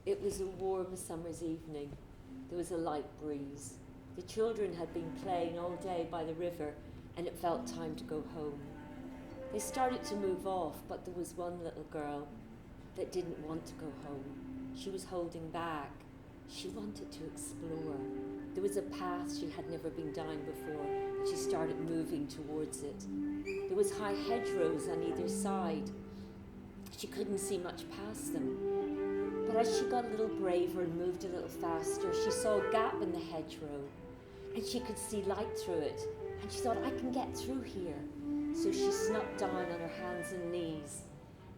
It was a warm summer's evening. There was a light breeze. The children had been playing all day by the river, and it felt time to go home. They started to move off, but there was one little girl that didn't want to go home. She was holding back. She wanted to explore. There was a path she had never been down before, and she started moving towards it. There was high hedgerows on either side. She couldn't see much past them. But as she got a little braver and moved a little faster, she saw a gap in the hedgerow, and she could see light through it. And she thought, I can get through here. So she snuck down on her hands and knees,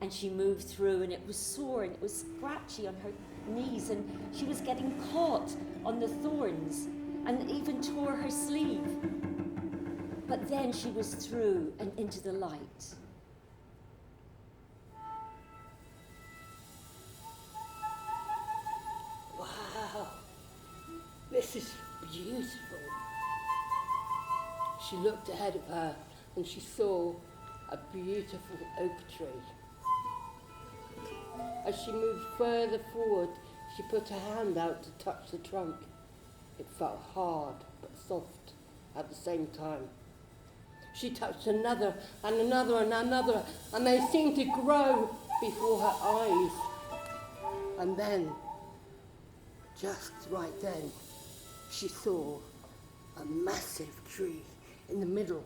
and she moved through, and it was sore and it was scratchy on her knees, and she was getting caught on the thorns and even tore her sleeve. But then she was through and into the light. Wow, this is beautiful. She looked ahead of her and she saw a beautiful oak tree. As she moved further forward, she put her hand out to touch the trunk. It felt hard but soft at the same time. She touched another and another and another, and they seemed to grow before her eyes. And then, just right then, she saw a massive tree in the middle.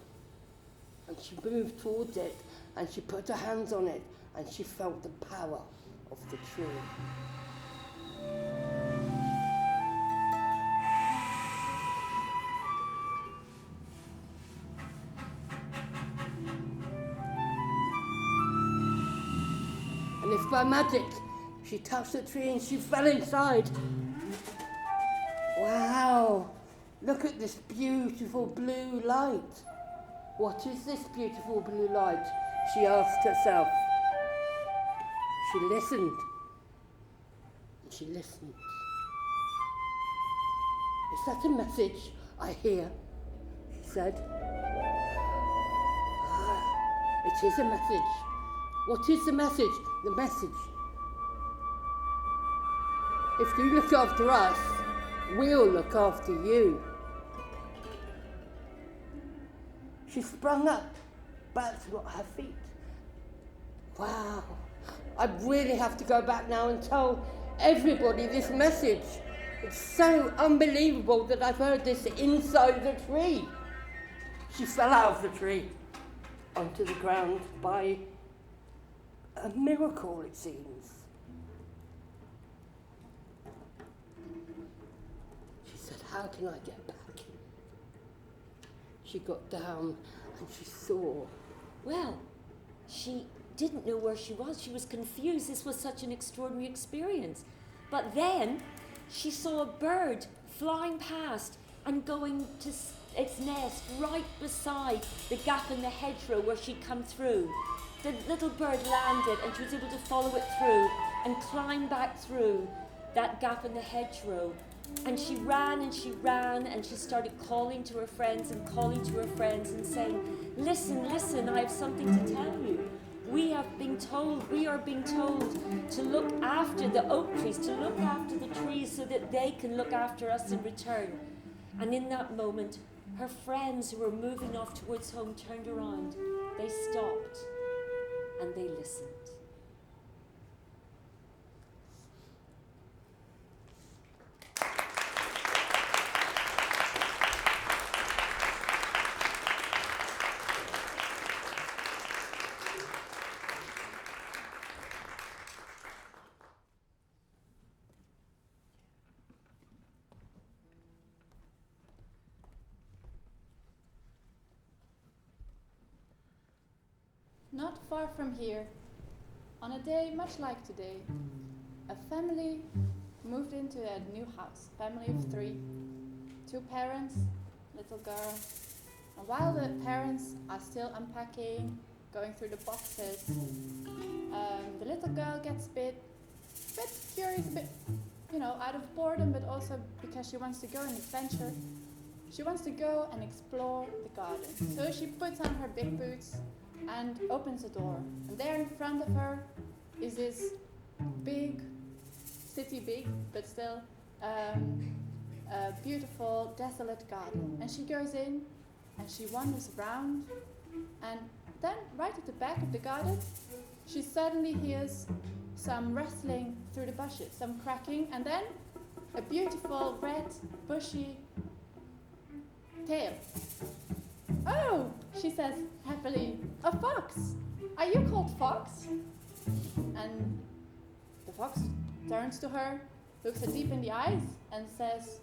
And she moved towards it, and she put her hands on it, and she felt the power of the tree. And if by magic she touched the tree and she fell inside. Wow, look at this beautiful blue light. What is this beautiful blue light? She asked herself. She listened. And she listened. Is that a message I hear? She said. It is a message. What is the message? The message. If you look after us, we'll look after you. She sprung up, back to her feet. Wow, I really have to go back now and tell everybody this message. It's so unbelievable that I've heard this inside the tree. She fell out of the tree onto the ground by a miracle, it seems. She said, how can I get back? She got down and she saw. Well, she didn't know where she was. She was confused. This was such an extraordinary experience. But then she saw a bird flying past and going to its nest right beside the gap in the hedgerow where she'd come through. The little bird landed and she was able to follow it through and climb back through that gap in the hedgerow. And she ran and she ran and she started calling to her friends and calling to her friends and saying, listen, listen, I have something to tell you. We are being told to look after the oak trees, to look after the trees so that they can look after us in return. And in that moment, her friends who were moving off towards home turned around. They stopped and they listened. Not far from here, on a day much like today, a family moved into a new house, family of 3, 2 parents, little girl. And while the parents are still unpacking, going through the boxes, the little girl gets a bit curious, a bit, out of boredom, but also because she wants to go on an adventure. She wants to go and explore the garden. So she puts on her big boots and opens the door. And there in front of her is this big city big, but still a beautiful, desolate garden. And she goes in and she wanders around, and then right at the back of the garden, she suddenly hears some rustling through the bushes, some cracking, and then a beautiful red, bushy tail. "Oh," she says happily, "a fox. Are you called Fox?" And the fox turns to her, looks her deep in the eyes, and says,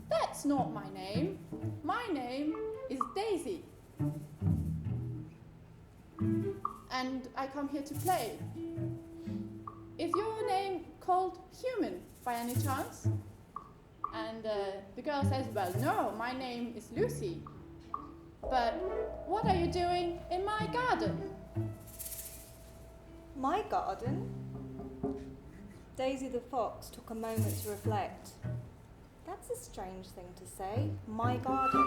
"That's not my name. My name is Daisy. And I come here to play. Is your name called Human by any chance?" And the girl says, "Well, no, my name is Lucy. But what are you doing in my garden?" My garden? Daisy the fox took a moment to reflect. That's a strange thing to say, my garden.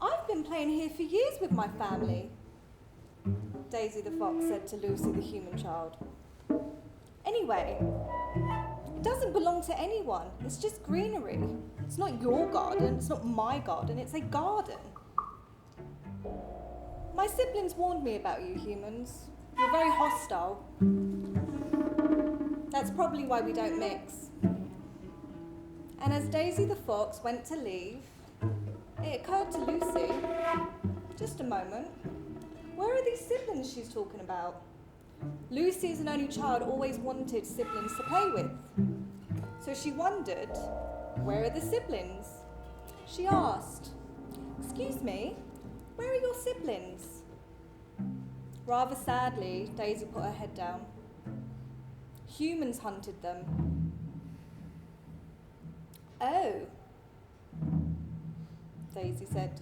I've been playing here for years with my family, Daisy the fox said to Lucy the human child. Anyway, it doesn't belong to anyone. It's just greenery. It's not your garden. It's not my garden. It's a garden. My siblings warned me about you humans. You're very hostile. That's probably why we don't mix. And as Daisy the fox went to leave, it occurred to Lucy, just a moment, where are these siblings she's talking about? Lucy, as an only child, always wanted siblings to play with. So she wondered, where are the siblings? She asked, "Excuse me, where are your siblings?" Rather sadly, Daisy put her head down. Humans hunted them. "Oh," Daisy said.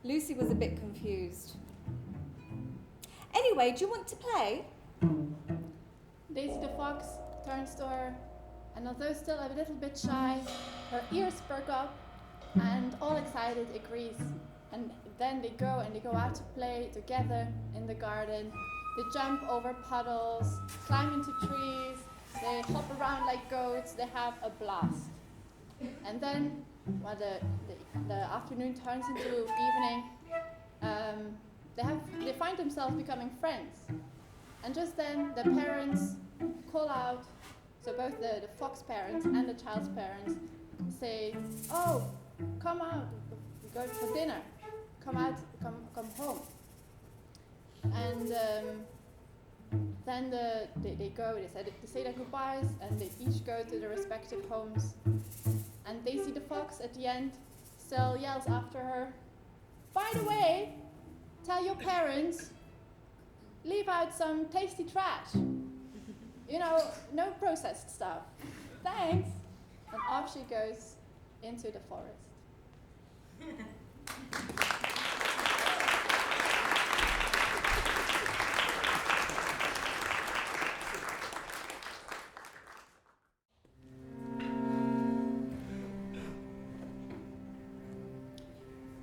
Lucy was a bit confused. "Anyway, do you want to play?" Daisy the fox turns to her, and although still a little bit shy, her ears perk up, and all excited agrees. And then they go out to play together in the garden. They jump over puddles, climb into trees, they hop around like goats, they have a blast. And then, when the afternoon turns into evening, they find themselves becoming friends. And just then, the parents call out, so both the fox parents and the child's parents say, "Oh, come out, we go for dinner. Come out, come home." And then they go, they say their goodbyes, and they each go to their respective homes. And Daisy the fox at the end still yells after her, "By the way, tell your parents, leave out some tasty trash. You know, no processed stuff. Thanks." And off she goes into the forest.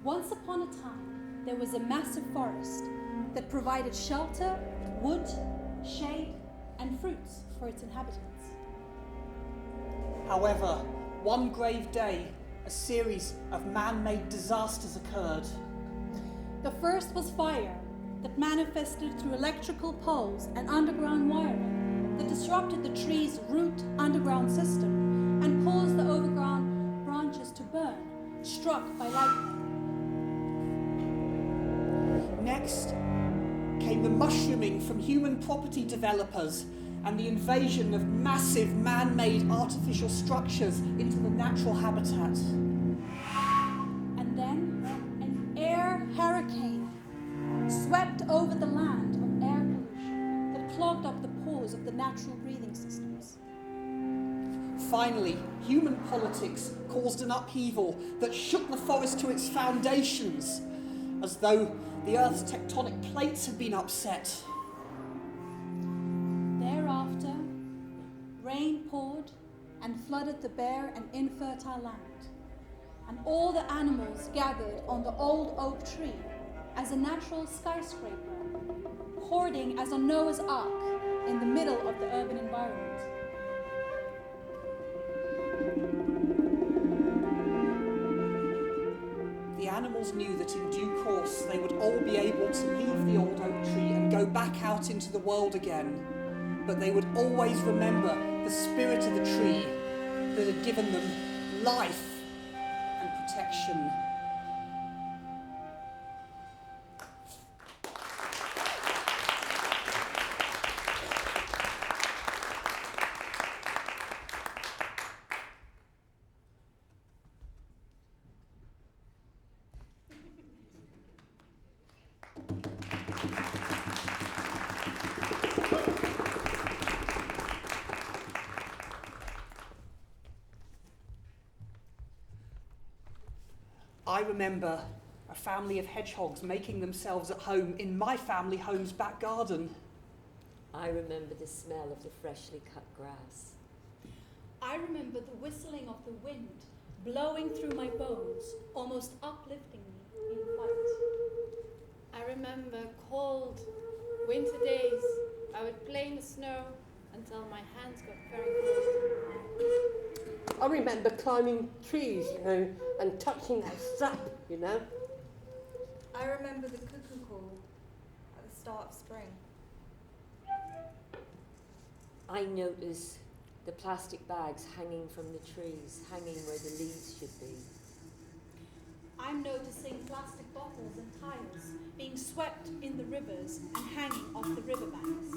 Once upon a time, there was a massive forest that provided shelter, wood, shade, and fruits for its inhabitants. However, one grave day, a series of man-made disasters occurred. The first was fire that manifested through electrical poles and underground wiring that disrupted the tree's root underground system and caused the overground branches to burn, struck by lightning. Next came the mushrooming from human property developers and the invasion of massive man-made artificial structures into the natural habitat. And then an air hurricane swept over the land of air pollution that clogged up the pores of the natural breathing systems. Finally, human politics caused an upheaval that shook the forest to its foundations, as though the Earth's tectonic plates had been upset. Thereafter, rain poured and flooded the bare and infertile land, and all the animals gathered on the old oak tree as a natural skyscraper, hoarding as a Noah's Ark in the middle of the urban environment. The animals knew that in due course they would all be able to leave the old oak tree and go back out into the world again. But they would always remember the spirit of the tree that had given them life and protection. I remember a family of hedgehogs making themselves at home in my family home's back garden. I remember the smell of the freshly cut grass. I remember the whistling of the wind blowing through my bones, almost uplifting me in flight. I remember cold winter days. I would play in the snow until my hands got very cold. I remember climbing trees, and touching that sap, I remember the cuckoo call at the start of spring. I notice the plastic bags hanging from the trees, hanging where the leaves should be. I'm noticing plastic bottles and tires being swept in the rivers and hanging off the riverbanks.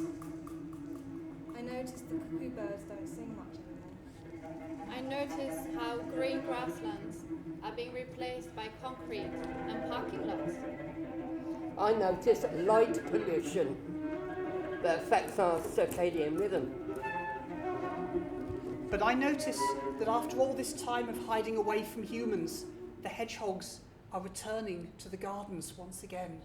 I noticed the cuckoo birds don't sing much anymore. I notice how green grasslands are being replaced by concrete and parking lots. I notice light pollution that affects our circadian rhythm. But I notice that after all this time of hiding away from humans, the hedgehogs are returning to the gardens once again.